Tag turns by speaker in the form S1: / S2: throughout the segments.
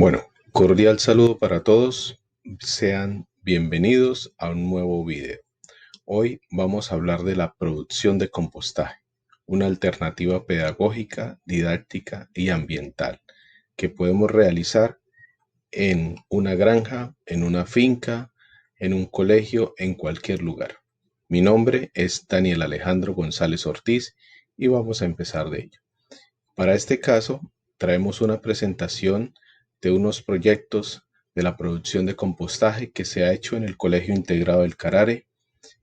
S1: Bueno, cordial saludo para todos. Sean bienvenidos a un nuevo video. Hoy vamos a hablar de la producción de compostaje, una alternativa pedagógica, didáctica y ambiental que podemos realizar en una granja, en una finca, en un colegio, en cualquier lugar. Mi nombre es Daniel Alejandro González Ortiz y vamos a empezar de ello. Para este caso, traemos una presentación de unos proyectos de la producción de compostaje que se ha hecho en el Colegio Integrado del Carare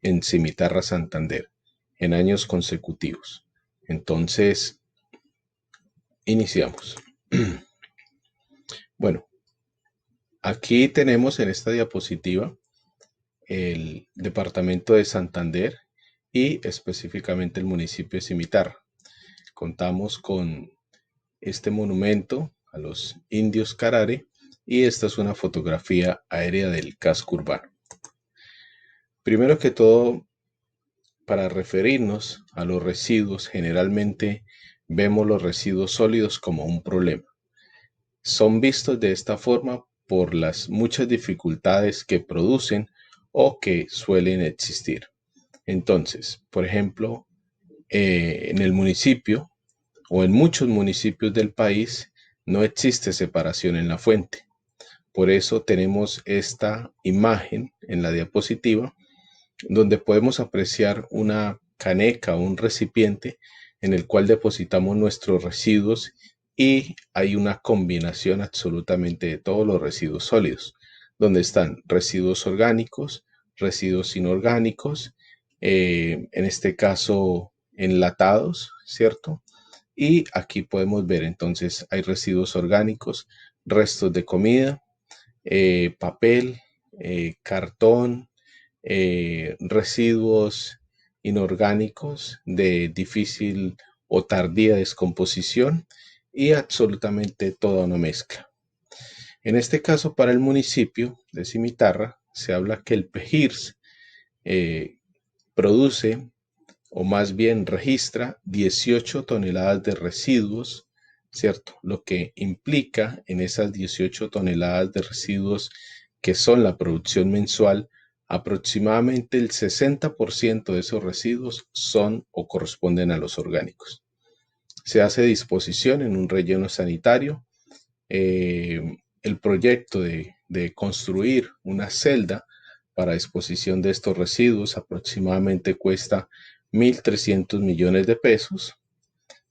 S1: en Cimitarra, Santander, en años consecutivos. Entonces, iniciamos. Bueno, aquí tenemos en esta diapositiva el departamento de Santander y específicamente el municipio de Cimitarra. Contamos con este monumento a los indios Carare y esta es una fotografía aérea del casco urbano. Primero que todo, para referirnos a los residuos, generalmente vemos los residuos sólidos como un problema. Son vistos de esta forma por las muchas dificultades que producen o que suelen existir. Entonces, por ejemplo, en el municipio o en muchos municipios del país no existe separación en la fuente. Por eso tenemos esta imagen en la diapositiva donde podemos apreciar una caneca o un recipiente en el cual depositamos nuestros residuos y hay una combinación absolutamente de todos los residuos sólidos, donde están residuos orgánicos, residuos inorgánicos, en este caso enlatados, ¿cierto? Y aquí podemos ver entonces hay residuos orgánicos, restos de comida, papel, cartón, residuos inorgánicos de difícil o tardía descomposición y absolutamente toda una mezcla. En este caso, para el municipio de Cimitarra, se habla que el PEJIRS produce o más bien registra 18 toneladas de residuos, ¿cierto? Lo que implica en esas 18 toneladas de residuos que son la producción mensual, aproximadamente el 60% de esos residuos son o corresponden a los orgánicos. Se hace disposición en un relleno sanitario. El proyecto de construir una celda para disposición de estos residuos aproximadamente cuesta 1.300 millones de pesos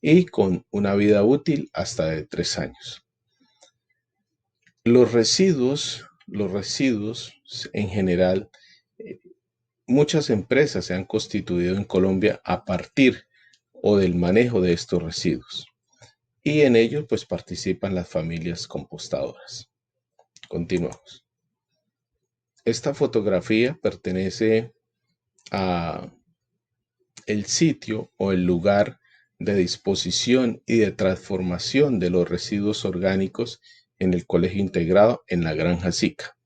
S1: y con una vida útil hasta de 3 años. Los residuos en general, muchas empresas se han constituido en Colombia a partir o del manejo de estos residuos y en ello pues participan las familias compostadoras. Continuamos. Esta fotografía pertenece a el sitio o el lugar de disposición y de transformación de los residuos orgánicos en el colegio integrado en la Granja Sica.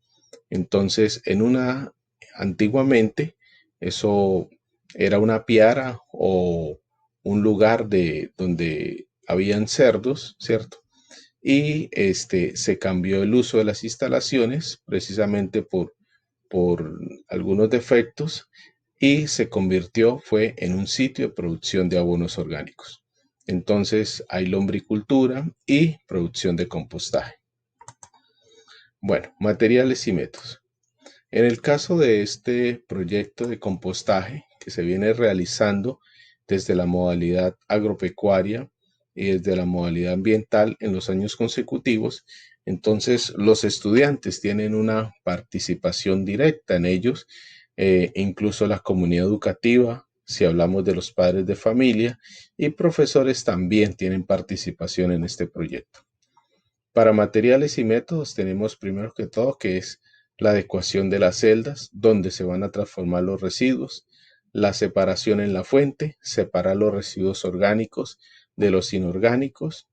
S1: Entonces, antiguamente, eso era una piara o un lugar donde habían cerdos, ¿cierto? Y se cambió el uso de las instalaciones precisamente por algunos defectos y se fue en un sitio de producción de abonos orgánicos. Entonces hay lombricultura y producción de compostaje. Bueno, materiales y métodos. En el caso de este proyecto de compostaje que se viene realizando desde la modalidad agropecuaria y desde la modalidad ambiental en los años consecutivos, entonces los estudiantes tienen una participación directa en ellos, incluso la comunidad educativa, si hablamos de los padres de familia, y profesores también tienen participación en este proyecto. Para materiales y métodos tenemos primero que todo que es la adecuación de las celdas donde se van a transformar los residuos, la separación en la fuente, separar los residuos orgánicos de los inorgánicos,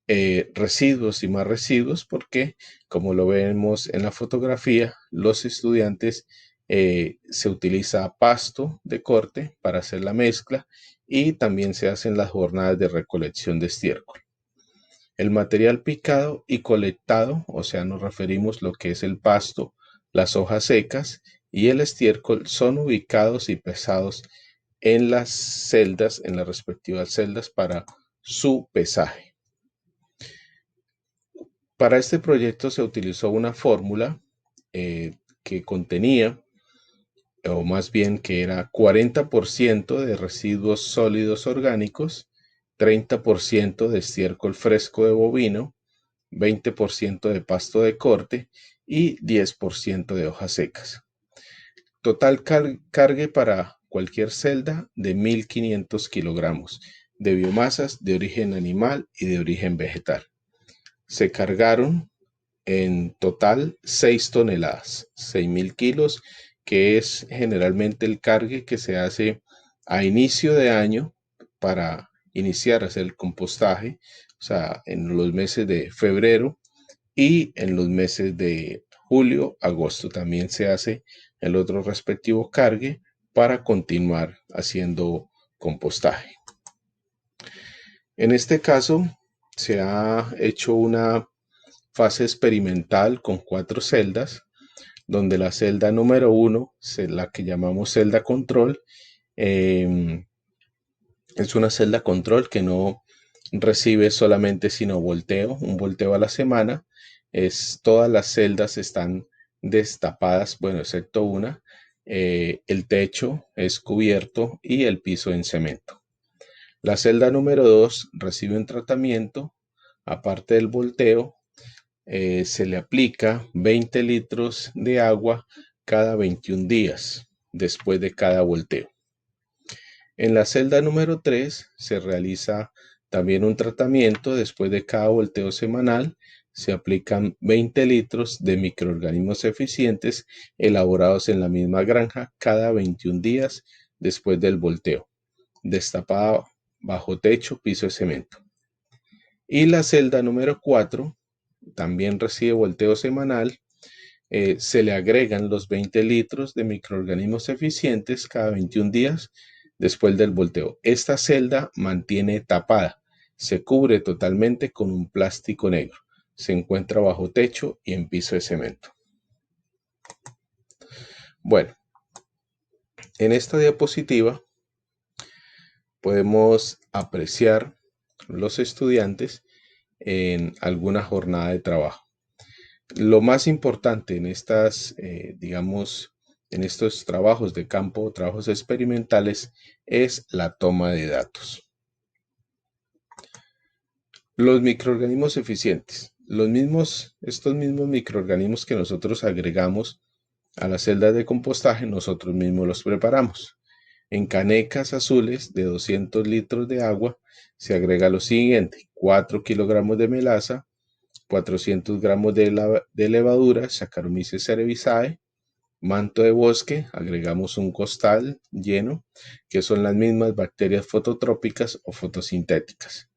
S1: residuos y más residuos, porque como lo vemos en la fotografía, los estudiantes se utiliza pasto de corte para hacer la mezcla y también se hacen las jornadas de recolección de estiércol. El material picado y colectado, o sea, nos referimos lo que es el pasto, las hojas secas y el estiércol, son ubicados y pesados en las celdas, en las respectivas celdas para su pesaje. Para este proyecto se utilizó una fórmula que contenía, o más bien que era 40% de residuos sólidos orgánicos, 30% de estiércol fresco de bovino, 20% de pasto de corte y 10% de hojas secas. Total cargue para cualquier celda de 1.500 kilogramos de biomasas de origen animal y de origen vegetal. Se cargaron en total 6 toneladas, 6.000 kilos, que es generalmente el cargue que se hace a inicio de año para iniciar a hacer el compostaje, o sea, en los meses de febrero y en los meses de julio, agosto también se hace el otro respectivo cargue para continuar haciendo compostaje. En este caso, se ha hecho una fase experimental con 4 celdas, donde la celda número 1, la que llamamos celda control, es una celda control que no recibe solamente sino un volteo a la semana. Todas las celdas están destapadas, bueno, excepto una. El techo es cubierto y el piso en cemento. La celda número 2 recibe un tratamiento, aparte del volteo, se le aplica 20 litros de agua cada 21 días después de cada volteo. En la celda número 3 se realiza también un tratamiento después de cada volteo semanal. Se aplican 20 litros de microorganismos eficientes elaborados en la misma granja cada 21 días después del volteo, destapada bajo techo, piso de cemento. Y la celda número 4 también recibe volteo semanal. Se le agregan los 20 litros de microorganismos eficientes cada 21 días después del volteo. Esta celda mantiene tapada, se cubre totalmente con un plástico negro. Se encuentra bajo techo y en piso de cemento. Bueno, en esta diapositiva podemos apreciar los estudiantes en alguna jornada de trabajo. Lo más importante en estas, en estos trabajos de campo, trabajos experimentales, es la toma de datos. Los microorganismos eficientes. Estos mismos microorganismos que nosotros agregamos a las celdas de compostaje, nosotros mismos los preparamos. En canecas azules de 200 litros de agua se agrega lo siguiente: 4 kilogramos de melaza, 400 gramos de levadura, Saccharomyces cerevisiae, manto de bosque, agregamos un costal lleno, que son las mismas bacterias fototrópicas o fotosintéticas.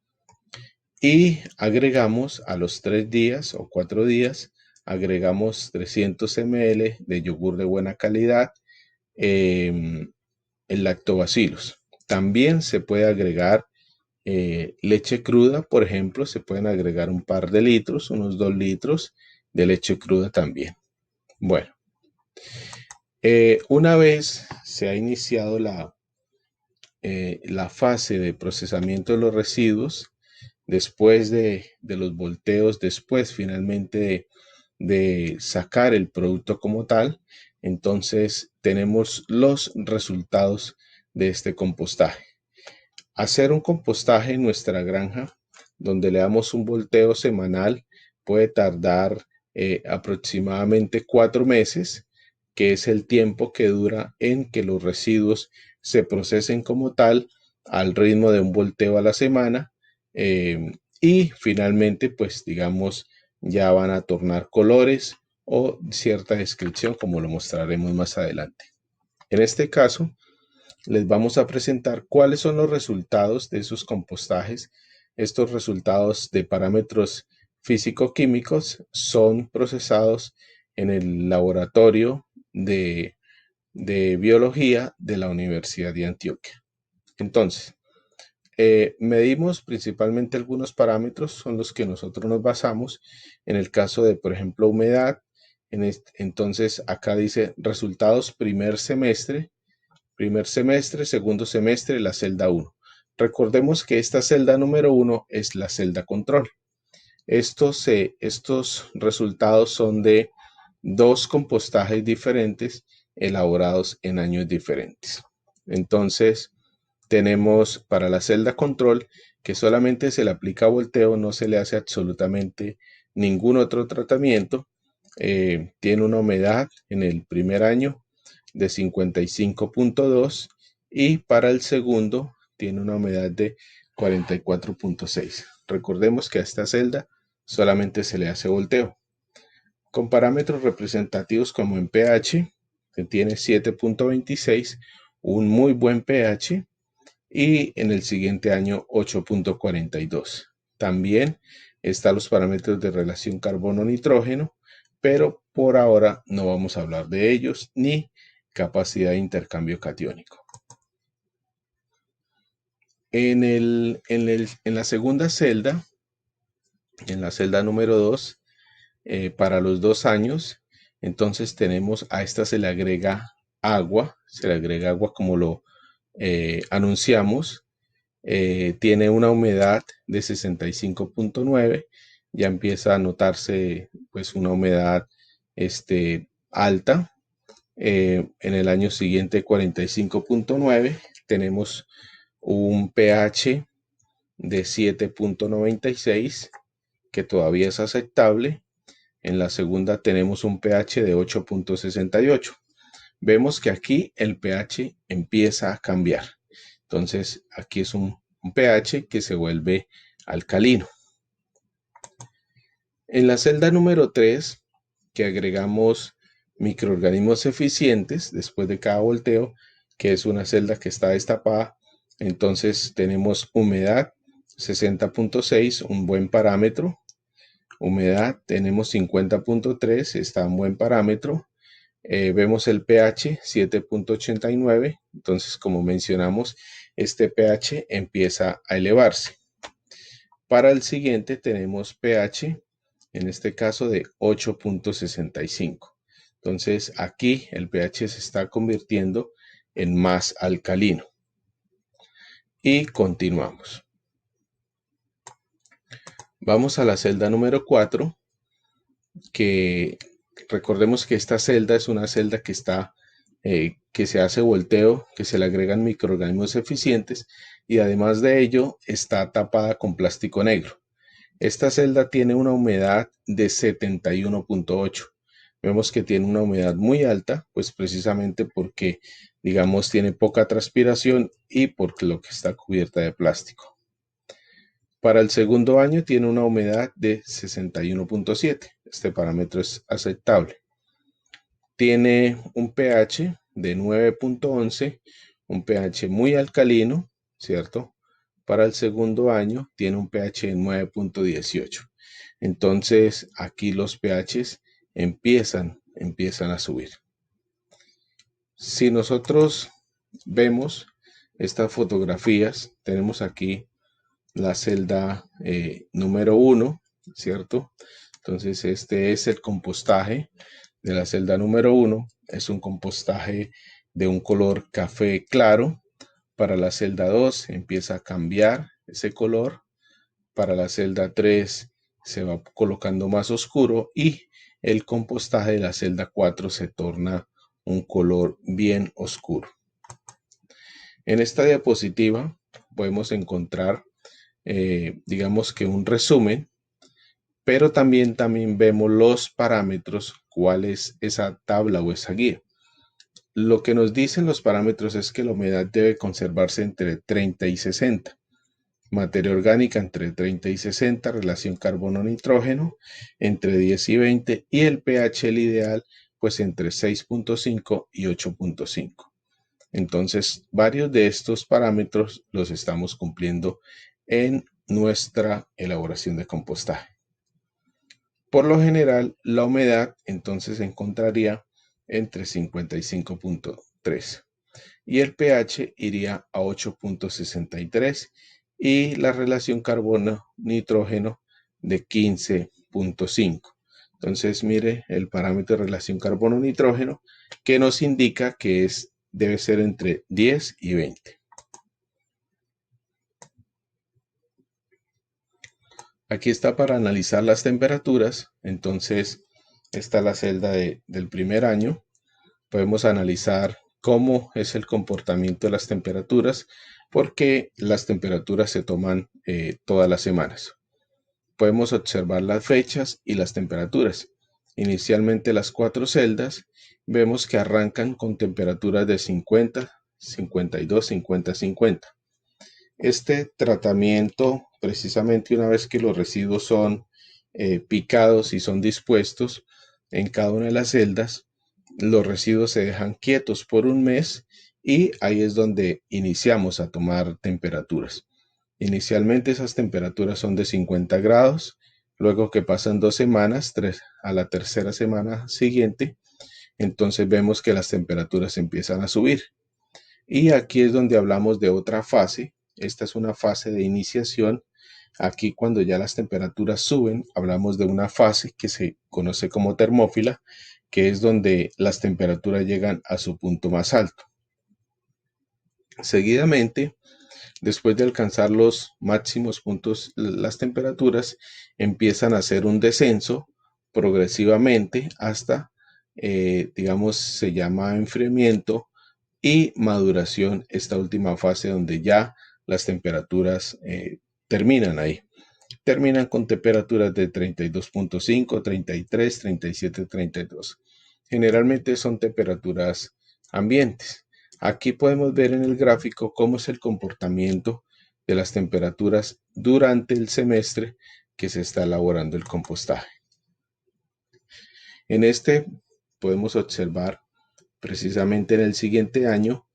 S1: Y agregamos a los 3 días o 4 días, agregamos 300 ml de yogur de buena calidad, el lactobacillus. También se puede agregar leche cruda, por ejemplo, se pueden agregar un par de litros, unos 2 litros de leche cruda también. Bueno, una vez se ha iniciado la fase de procesamiento de los residuos, después de los volteos, después finalmente de sacar el producto como tal, entonces tenemos los resultados de este compostaje. Hacer un compostaje en nuestra granja, donde le damos un volteo semanal, puede tardar aproximadamente 4 meses, que es el tiempo que dura en que los residuos se procesen como tal, al ritmo de un volteo a la semana, y finalmente, pues digamos, ya van a tornar colores o cierta descripción, como lo mostraremos más adelante. En este caso, les vamos a presentar cuáles son los resultados de esos compostajes. Estos resultados de parámetros físico-químicos son procesados en el laboratorio de biología de la Universidad de Antioquia. Entonces, Medimos principalmente algunos parámetros, son los que nosotros nos basamos. En el caso de, por ejemplo, humedad, entonces acá dice resultados primer semestre, segundo semestre, la celda 1. Recordemos que esta celda número 1 es la celda control. Estos resultados son de dos compostajes diferentes elaborados en años diferentes. Entonces, tenemos para la celda control que solamente se le aplica volteo, no se le hace absolutamente ningún otro tratamiento. Tiene una humedad en el primer año de 55.2 y para el segundo tiene una humedad de 44.6. Recordemos que a esta celda solamente se le hace volteo. Con parámetros representativos como en pH, que tiene 7.26, un muy buen pH, y en el siguiente año 8.42. También están los parámetros de relación carbono-nitrógeno, pero por ahora no vamos a hablar de ellos ni capacidad de intercambio catiónico. En la segunda celda, en la celda número 2, para los 2 años, entonces tenemos a esta se le agrega agua como lo anunciamos. Tiene una humedad de 65.9, ya empieza a notarse pues una humedad alta. En el año siguiente 45.9 tenemos un pH de 7.96 que todavía es aceptable. En la segunda tenemos un pH de 8.68. Vemos que aquí el pH empieza a cambiar. Entonces aquí es un pH que se vuelve alcalino. En la celda número 3, que agregamos microorganismos eficientes después de cada volteo, que es una celda que está destapada, entonces tenemos humedad 60.6, un buen parámetro. Humedad tenemos 50.3, está un buen parámetro. Vemos el pH 7.89, entonces como mencionamos, este pH empieza a elevarse. Para el siguiente tenemos pH, en este caso de 8.65. Entonces aquí el pH se está convirtiendo en más alcalino. Y continuamos. Vamos a la celda número 4, que recordemos que esta celda es una celda que está que se hace volteo, que se le agregan microorganismos eficientes y además de ello está tapada con plástico negro. Esta celda tiene una humedad de 71.8. Vemos que tiene una humedad muy alta, pues precisamente porque, digamos, tiene poca transpiración y porque lo que está cubierta de plástico. Para el segundo año tiene una humedad de 61.7. Este parámetro es aceptable. Tiene un pH de 9.11, un pH muy alcalino, ¿cierto? Para el segundo año tiene un pH de 9.18. Entonces aquí los pHs empiezan a subir. Si nosotros vemos estas fotografías, tenemos aquí la celda número 1, ¿cierto? Entonces este es el compostaje de la celda número 1. Es un compostaje de un color café claro. Para la celda 2 empieza a cambiar ese color. Para la celda 3 se va colocando más oscuro y el compostaje de la celda 4 se torna un color bien oscuro. En esta diapositiva podemos encontrar digamos que un resumen, pero también vemos los parámetros, cuál es esa tabla o esa guía. Lo que nos dicen los parámetros es que la humedad debe conservarse entre 30 y 60. Materia orgánica entre 30 y 60, relación carbono-nitrógeno entre 10 y 20 y el pH el ideal pues entre 6.5 y 8.5. Entonces varios de estos parámetros los estamos cumpliendo en nuestra elaboración de compostaje. Por lo general, la humedad entonces se encontraría entre 55.3 y el pH iría a 8.63 y la relación carbono-nitrógeno de 15.5. Entonces, mire el parámetro de relación carbono-nitrógeno que nos indica que debe ser entre 10 y 20. Aquí está para analizar las temperaturas. Entonces, esta es la celda del primer año. Podemos analizar cómo es el comportamiento de las temperaturas, porque las temperaturas se toman todas las semanas. Podemos observar las fechas y las temperaturas. Inicialmente las 4 celdas vemos que arrancan con temperaturas de 50, 52, 50, 50. Este tratamiento, precisamente una vez que los residuos son picados y son dispuestos en cada una de las celdas, los residuos se dejan quietos por un mes y ahí es donde iniciamos a tomar temperaturas. Inicialmente esas temperaturas son de 50 grados, luego que pasan 2 semanas, a la tercera semana siguiente, entonces vemos que las temperaturas empiezan a subir. Y aquí es donde hablamos de otra fase. Esta es una fase de iniciación. Aquí cuando ya las temperaturas suben, hablamos de una fase que se conoce como termófila, que es donde las temperaturas llegan a su punto más alto. Seguidamente, después de alcanzar los máximos puntos, las temperaturas empiezan a hacer un descenso progresivamente hasta, digamos, se llama enfriamiento y maduración, esta última fase donde ya las temperaturas terminan ahí. Terminan con temperaturas de 32.5, 33, 37, 32. Generalmente son temperaturas ambientes. Aquí podemos ver en el gráfico cómo es el comportamiento de las temperaturas durante el semestre que se está elaborando el compostaje. En este podemos observar precisamente en el siguiente año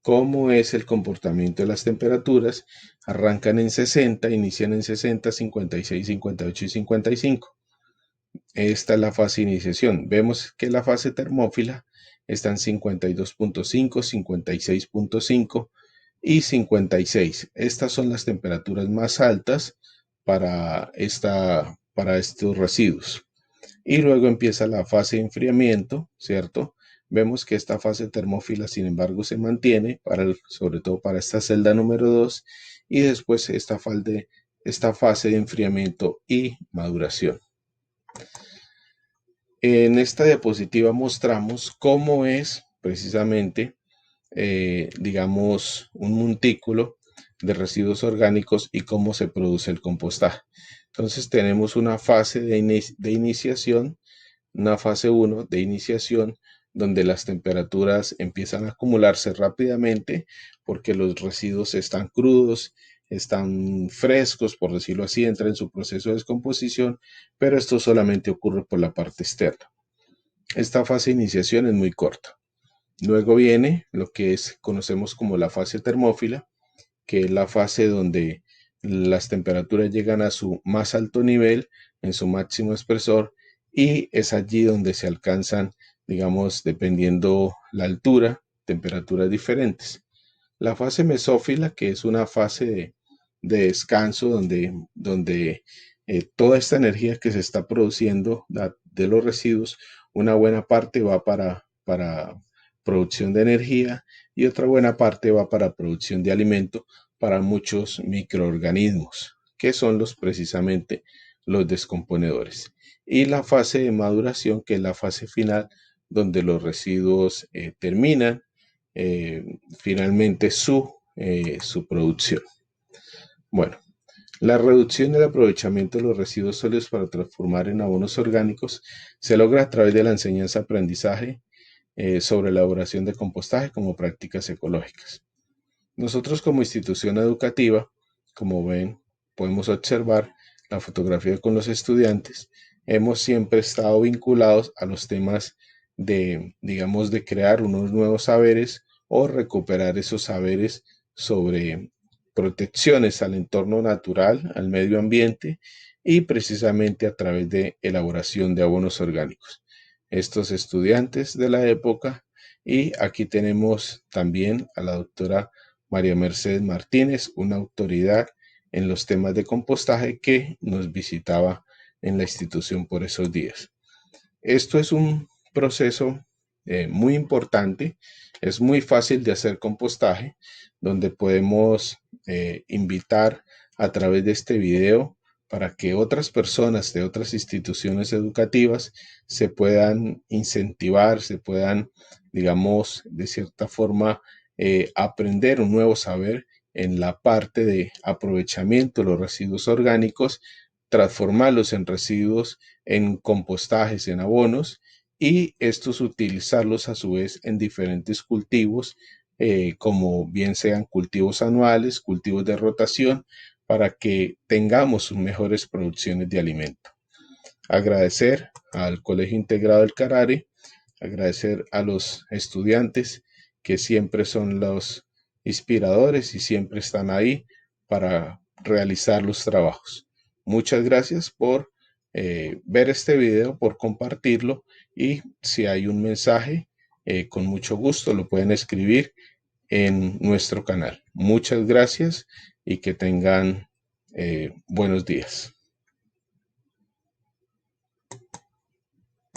S1: cómo es el comportamiento de las temperaturas. Arrancan en 60, inician en 60, 56, 58 y 55. Esta es la fase de iniciación. Vemos que la fase termófila está en 52.5, 56.5 y 56. Estas son las temperaturas más altas para estos residuos. Y luego empieza la fase de enfriamiento, ¿cierto? Vemos que esta fase termófila, sin embargo, se mantiene, sobre todo para esta celda número 2, y después esta fase de enfriamiento y maduración. En esta diapositiva mostramos cómo es precisamente, digamos, un montículo de residuos orgánicos y cómo se produce el compostaje. Entonces tenemos una fase de iniciación, una fase 1 de iniciación, donde las temperaturas empiezan a acumularse rápidamente porque los residuos están crudos, están frescos, por decirlo así, entran en su proceso de descomposición, pero esto solamente ocurre por la parte externa. Esta fase de iniciación es muy corta. Luego viene lo que conocemos como la fase termófila, que es la fase donde las temperaturas llegan a su más alto nivel, en su máximo espesor, y es allí donde se alcanzan, digamos, dependiendo la altura, temperaturas diferentes. La fase mesófila, que es una fase de descanso donde toda esta energía que se está produciendo de los residuos, una buena parte va para producción de energía y otra buena parte va para producción de alimento para muchos microorganismos, que son precisamente los descomponedores. Y la fase de maduración, que es la fase final, donde los residuos terminan finalmente su producción. Bueno, la reducción del aprovechamiento de los residuos sólidos para transformar en abonos orgánicos se logra a través de la enseñanza-aprendizaje sobre elaboración de compostaje como prácticas ecológicas. Nosotros como institución educativa, como ven, podemos observar la fotografía con los estudiantes, hemos siempre estado vinculados a los temas digamos, de crear unos nuevos saberes o recuperar esos saberes sobre protecciones al entorno natural, al medio ambiente y precisamente a través de elaboración de abonos orgánicos. Estos estudiantes de la época, y aquí tenemos también a la doctora María Mercedes Martínez, una autoridad en los temas de compostaje que nos visitaba en la institución por esos días. Esto es un proceso muy importante, es muy fácil de hacer compostaje, donde podemos invitar a través de este video para que otras personas de otras instituciones educativas se puedan incentivar, se puedan, digamos, de cierta forma, aprender un nuevo saber en la parte de aprovechamiento de los residuos orgánicos, transformarlos en residuos, en compostajes, en abonos, y estos utilizarlos a su vez en diferentes cultivos, como bien sean cultivos anuales, cultivos de rotación, para que tengamos mejores producciones de alimento. Agradecer al Colegio Integrado del Carare, agradecer a los estudiantes que siempre son los inspiradores y siempre están ahí para realizar los trabajos. Muchas gracias por ver este video, por compartirlo, y si hay un mensaje, con mucho gusto lo pueden escribir en nuestro canal. Muchas gracias y que tengan buenos días.